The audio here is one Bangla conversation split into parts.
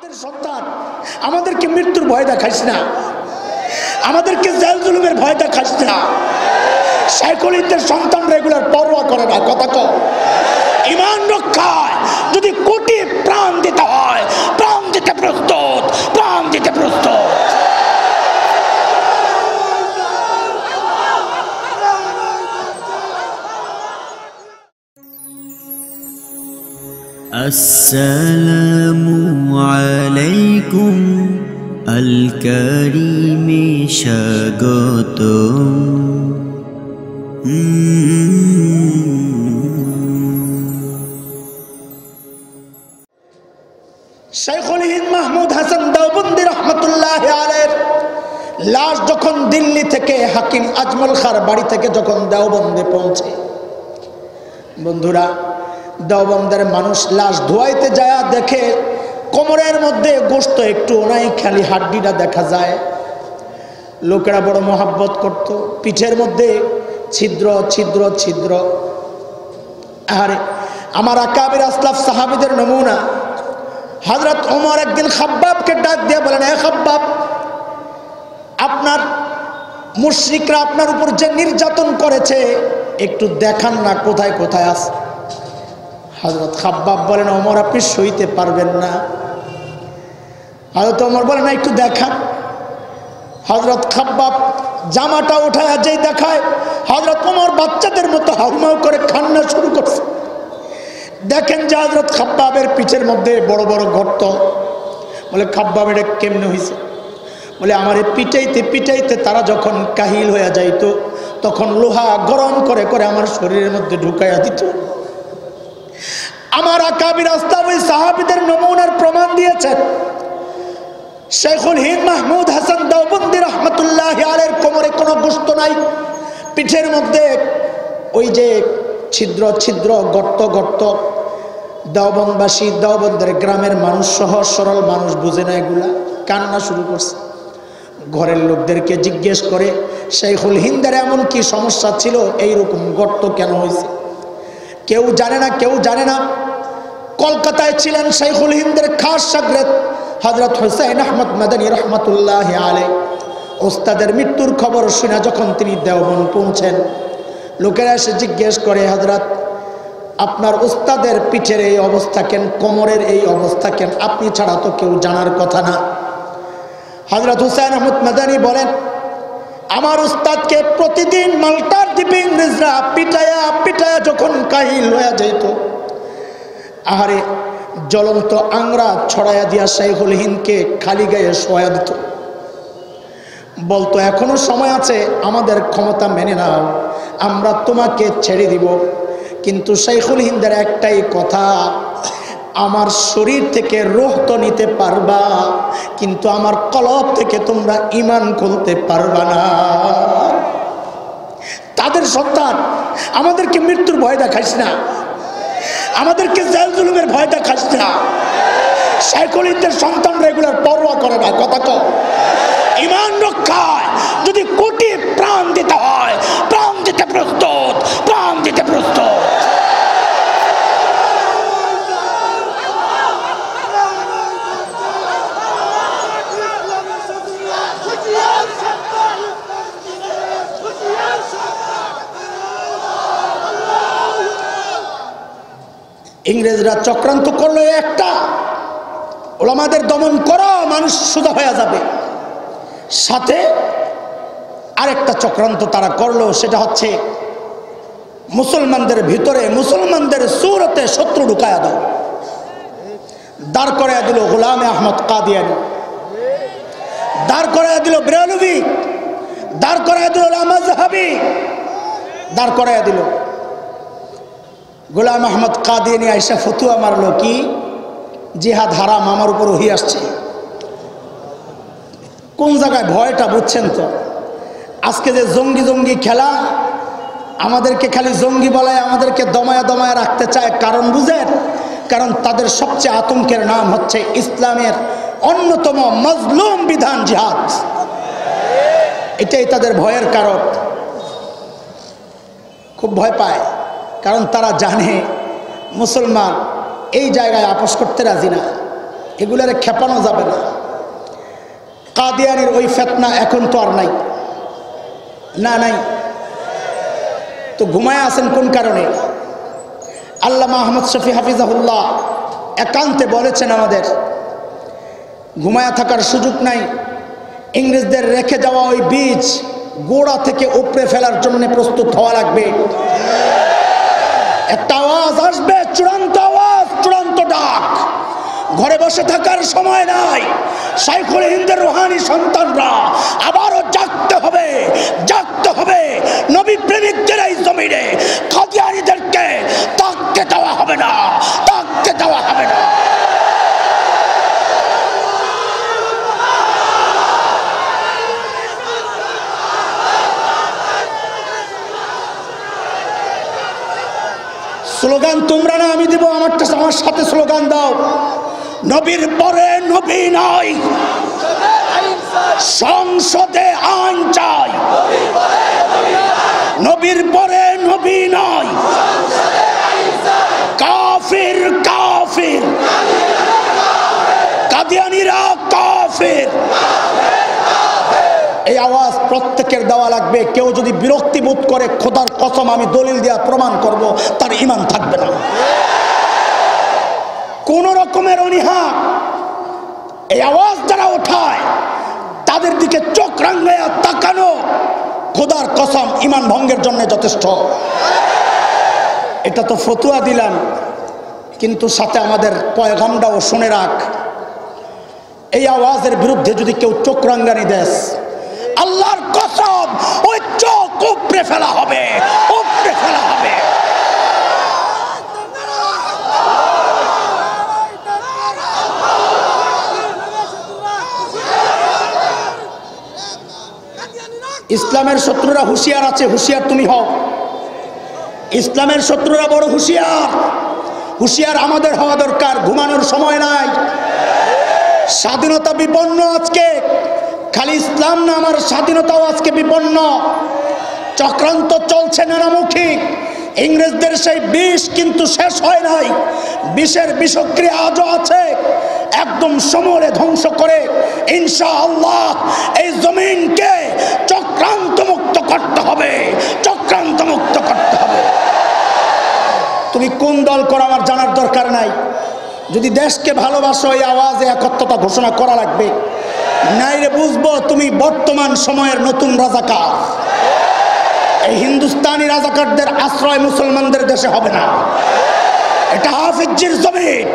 তাদের সন্তান আমাদেরকে মৃত্যুর ভয় দেখাইস না, আমাদেরকে জেল জুলুমের ভয় দেখাইস না। শাইখুলিদের সন্তান রেগুলার পরোয়া করে না, কথা কও। ঈমান রক্ষায় যদি কোটি প্রাণ দিতে হয়, প্রাণ দিতে প্রস্তুত, প্রাণ দিতে প্রস্তুত। আসসালামু আলাইকুম আল কারীমে স্বাগতম। শাইখুল হিন্দ মাহমুদ হাসান দেওবন্দি রহমতুল্লাহ আলাইহির লাশ যখন দিল্লি থেকে হাকিম আজমল খার বাড়ি থেকে যখন দেওবন্দে পৌঁছে, বন্ধুরা দেওবন্দের মানুষ লাশ ধোয়াইতে যায়, দেখে কোমরের মধ্যে গোশত একটু নাই, খালি হাড্ডিটা দেখা যায়। লোকেরা বড় মোহাব্বত করত, পিঠের মধ্যে ছিদ্র ছিদ্র ছিদ্র। আরে আমার আকাবির আসলাফ সাহাবীদের নমুনা হযরত ওমর একদিন খাব্বাবকে ডাক দিয়ে বলেন, এ খাব্বাব, আপনার মুশরিকরা আপনার উপর যে নির্যাতন করেছে একটু দেখান না কোথায় কোথায় আছে। হযরত খাব্বাব বলেন, ওমর আপনি সইতে পারবেন না। হযরত ওমর বলেন, না একটু দেখান। হযরত খাব্বাব জামাটা উঠায় যেই দেখায়, হযরত ওমর বাচ্চাদের মতো হাউমাউ করে কান্না শুরু করছে। দেখেন যে হযরত খাব্বাবের পিঠের মধ্যে বড় বড় গর্ত। বলে, খাব্বাব এটা কেমনে হয়েছে? বলে, আমার পিটাইতে পিটাইতে তারা যখন কাহিল হয়ে যাইত তখন লোহা গরম করে করে আমার শরীরের মধ্যে ঢুকাইয়া দিত। আমার আকাবির আসলাফ ওই সাহাবীদের নমুনার প্রমাণ দিয়েছেন। শাইখুল হিন্দ মাহমুদ হাসান দেওবন্দি রহমতুল্লাহ আলাইহির কোমরে কোনো গোশত নাই, পিঠের মধ্যে ওই যে ছিদ্র ছিদ্র গর্ত গর্ত। দেওবন্দবাসী, দেওবন্দের গ্রামের মানুষ, সহজ সরল মানুষ বুঝে না এগুলা, কান্না শুরু করছে। ঘরের লোকদেরকে জিজ্ঞেস করে, শাইখুল হিন্দের এমন কি সমস্যা ছিল, এইরকম গর্ত কেন হয়েছে? কেউ জানে না, কেউ জানে না। কলকাতায় ছিলেন শাইখুল হিন্দের খাস শাগরেদ হযরত হুসাইন আহমদ মাদানী রহমতুল্লাহ আলাইহি। ওস্তাদের মৃত্যুর খবর শুনে যখন তিনি দেওবন্দ পৌঁছেন, লোকেরা এসে জিজ্ঞেস করে, হযরত আপনার ওস্তাদের পিঠের এই অবস্থা কেন, কোমরের এই অবস্থা কেন? আপনি ছাড়া তো কেউ জানার কথা না। হযরত হুসাইন আহমদ মাদানী বলেন, আমার উস্তাদকে প্রতিদিন মাল্টার দ্বীপে ইংরেজরা পিটায়া পিটায়া যখন কাহিল হয়ে যেত, আহারে জ্বলন্ত আংরা ছড়াইয়া দিয়া শাইখুল হিন্দকে খালি গায়ে শোয়া দিত। বলতো, এখনো সময় আছে, আমাদের ক্ষমতা মেনে নাও, আমরা তোমাকে ছেড়ে দিব। কিন্তু শাইখুল হিন্দের একটাই কথা, আমার শরীর থেকে রূহ তো নিতে পারবা, কিন্তু আমার কলব থেকে তোমরা ঈমান খুলতে পারবা না। তাদের সন্তান আমাদেরকে মৃত্যুর ভয় দেখাইস না, আমাদেরকে জেল জুলুমের ভয় দেখাইস না। শাইখুলিদের সন্তান রেগুলার পরোয়া করে না, কথা কও। ঈমান রক্ষায় যদি কোটি প্রাণ দিতে হয়, প্রাণ দিতে প্রস্তুত, প্রাণ দিতে প্রস্তুত। ইংরেজরা চক্রান্ত করলো একটা, ওলামাদের দমন করো, মানুষ সোজা হয়ে যাবে। সাথে আরেকটা চক্রান্ত তারা করলো, সেটা হচ্ছে মুসলমানদের ভিতরে, মুসলমানদের সুরতে শত্রু ঢুকায়া দাও। দাঁড় করাইয়া দিল গোলাম আহমদ কাদিয়ানী, দাঁড় করাইয়া দিল বেরলভী, দাঁড় করাইয়া দিল লামাজহাবি, দাঁড় করাইয়া দিল। গোলাম আহমদ কাদিয়ানী আইসা ফতুয়া মারলো, কি জিহাদ হারাম, আমার উপর ওহী আসছে। কোন জায়গায় ভয়টা বুঝছেন তো? আজকে যে জঙ্গি জঙ্গি খেলা, আমাদেরকে খালি জঙ্গি বলায়, আমাদেরকে দমায়া দমায়া রাখতে চায়। কারণ বুঝেন, কারণ তাদের সবচেয়ে আতঙ্কের নাম হচ্ছে ইসলামের অন্যতম মজলুম বিধান জিহাদ। এটাই তাদের ভয়ের কারণ। খুব ভয় পায়, কারণ তারা জানে মুসলমান এই জায়গায় আপোষ করতে রাজি না। এগুলারে খেপানো যাবে না। কাদিয়ানির ওই ফিতনা এখন তো আর নাই, না নাই তো ঘুমায় আছেন কোন কারণে? আল্লামা আহমদ শফি হাফিজাহুল্লাহ একান্তে বলেছেন আমাদের ঘুমায়া থাকার সুযোগ নাই। ইংরেজদের রেখে যাওয়া ওই বীজ গোড়া থেকে উপড়ে ফেলার জন্য প্রস্তুত হওয়া লাগবে। একটা আওয়াজ আসবে, চূড়ান্ত আওয়াজ, চূড়ান্ত ডাক। ঘরে বসে থাকার সময় নাই। শাইখুল হিন্দের রুহানি সন্তানরা আবারও জাগতে হবে, জাগতে হবে। নবী প্রেমিকদের এই জমিনে কাদিয়ানীদেরকে তাকতে দেওয়া হবে না, তাকতে দেওয়া হবে না। স্লোগান তোমরা না আমি দেব, আমার সাথে স্লোগান দাও। নবীর পরে নবী নাই, সংসদে আইন চাই। নবীর পরে নবী নাই, কাফির কাফির, কাদিয়ানীরা কাফির। এই আওয়াজ প্রত্যেকের দেওয়া লাগবে। কেউ যদি বিরক্তি বোধ করে, খোদার কসম আমি দলিল দেওয়া প্রমাণ করব, তার ঈমান থাকবে না। কোন রকমের অনীহা এই আওয়াজ যারা ওঠায় তাদের দিকে চোখ রাঙায়া তাকানো খোদার কসম ঈমান ভঙ্গের জন্য যথেষ্ট। এটা তো ফতুয়া দিলাম, কিন্তু সাথে আমাদের পয়গামটাও শুনে রাখ। এই আওয়াজের বিরুদ্ধে যদি কেউ চোখ রাঙ্গানি দেস, আল্লাহর কসম ওই চোখ উপড়ে ফেলা হবে, উপড়ে ফেলা হবে। ইসলামের শত্রুরা হুঁশিয়ার আছে, হুঁশিয়ার তুমি হও। ইসলামের শত্রুরা বড় হুঁশিয়ার, হুঁশিয়ার আমাদের হওয়া দরকার। ঘুমানোর সময় নাই। স্বাধীনতা বিপন্ন আজকে, খালি ইসলাম না, আমার স্বাধীনতাও আজকে বিপন্ন। চক্রান্ত চলছে নানামুখী। ইংরেজদের সেই বিষ কিন্তু শেষ হয় নাই, বিষের বিষক্রিয়া আজও আছে। একদম সমূলে ধ্বংস করে ইনশাআল্লাহ এই জমিনকে চক্রান্ত মুক্ত করতে হবে, চক্রান্ত মুক্ত করতে হবে। তুমি কোন দল করো আমার জানার দরকার নাই। যদি দেশকে ভালোবাসো এই আওয়াজে একত্রতা ঘোষণা করা লাগবে। নাইলে বুঝবো তুমি বর্তমান সময়ের নতুন রাজাকার। এই হিন্দুস্তানি রাজাকারদের আশ্রয় মুসলমানদের দেশে হবে না। এটা হাফিজির জমিন,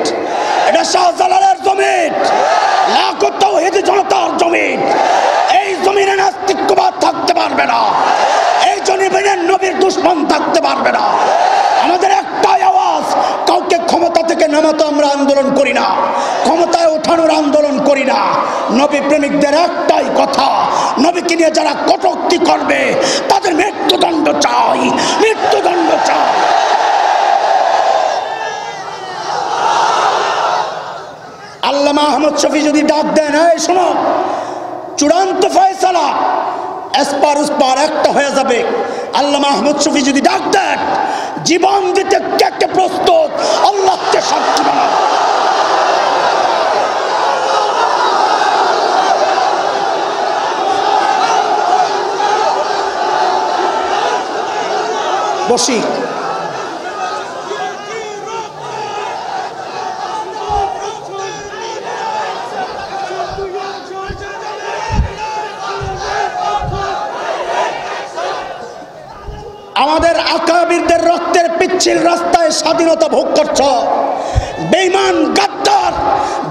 এটা শাহজালালের জমিন, লাখো তাওহীদি জনতার জমিন। এই জমিনে নাস্তিকবাদ থাকতে পারবে না, এই জমিনে নবীর দুশমন থাকতে পারবে না। আমাদের একটাই আওয়াজ, কাউকে ক্ষমতা থেকে নামাতে আমরা আন্দোলন করি না, ক্ষমতায় ওঠানোর আন্দোলন করি না। নবী প্রেমিকদের একটাই কথা, নবীকে নিয়ে যারা কটূক্তি করবে তাদের মৃত্যুদণ্ড চাই, মৃত্যুদণ্ড চাই। আল্লামা আহমদ শফি যদি ডাক দেন, এই শোনো, চূড়ান্ত ফয়সালা এসপার উসপার একটা হয়ে যাবে। আল্লামা আহমদ শফি যদি ডাক দেন, জীবন দিতে কে কে প্রস্তুত আল্লাহকে সাক্ষী বানাও। বসি। আমাদের আকাবিরদের রক্তের পিচ্ছিল রাস্তায় স্বাধীনতা ভোগ করছ বেঈমান গাদ্দার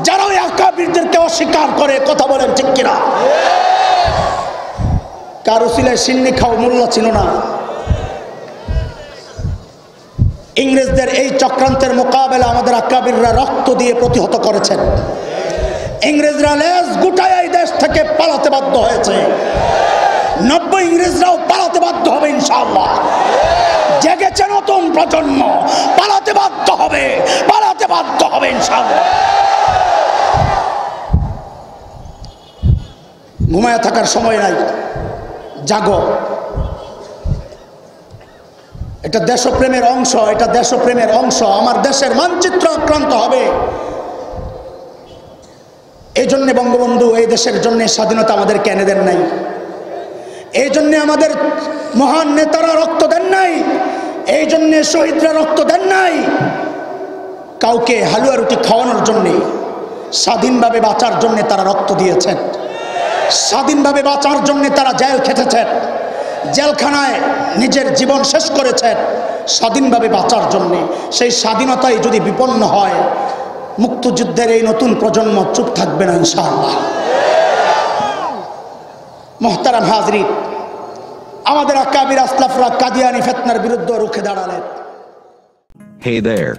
যারা ওই আকাবিরদেরকে অস্বীকার করে। কথা বলেন ঠিক কিনা? কারো সিলায় সিন্নি খাও মূল্য ছিল না। ইংরেজদের এই চক্রান্তের মোকাবেলা আমাদের আকাবিররা রক্ত দিয়ে প্রতিহত করেছেন। ইংরেজরা লেজ গুটায় এই দেশ থেকে পালাতে বাধ্য হয়েছে। 90 ইংরেজরাও পালাতে বাধ্য হবে ইনশাআল্লাহ। জেগেছে নতুন প্রজন্ম, পালাতে বাধ্য হবে, পালাতে বাধ্য হবে ইনশাআল্লাহ। ঘুমায় থাকার সময় নাই, জাগো। এটা দেশপ্রেমের অংশ, এটা দেশপ্রেমের অংশ। আমার দেশের মানচিত্র আক্রান্ত হবে। এই জন্যে বঙ্গবন্ধু এই দেশের জন্য স্বাধীনতা আমাদেরকে এনে দেন নাই, এই জন্যে আমাদের মহান নেতারা রক্ত দেন নাই, এই জন্যে শহীদরা রক্ত দেন নাই কাউকে হালুয়া রুটি খাওয়ানোর জন্যে। স্বাধীনভাবে বাঁচার জন্যে তারা রক্ত দিয়েছেন, স্বাধীনভাবে বাঁচার জন্যে তারা জেল খেটেছেন, জেলখানায় নিজের জীবন শেষ করেছেন স্বাধীনভাবে বাঁচার জন্যে। সেই স্বাধীনতাই যদি বিপন্ন হয়, মুক্তিযুদ্ধের এই নতুন প্রজন্ম চুপ থাকবে না ইনশাআল্লাহ। মোহতারাম হাজরিন, আমাদের আকাবির আসলাফরা কাদিয়ানি ফিতনার বিরুদ্ধে রুখে দাঁড়ালেন। Hey there.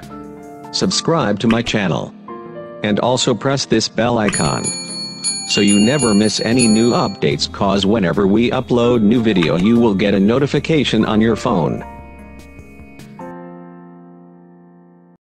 Subscribe to my channel. And also press this bell icon, so you never miss any new updates, cause whenever we upload new video you will get a notification on your phone.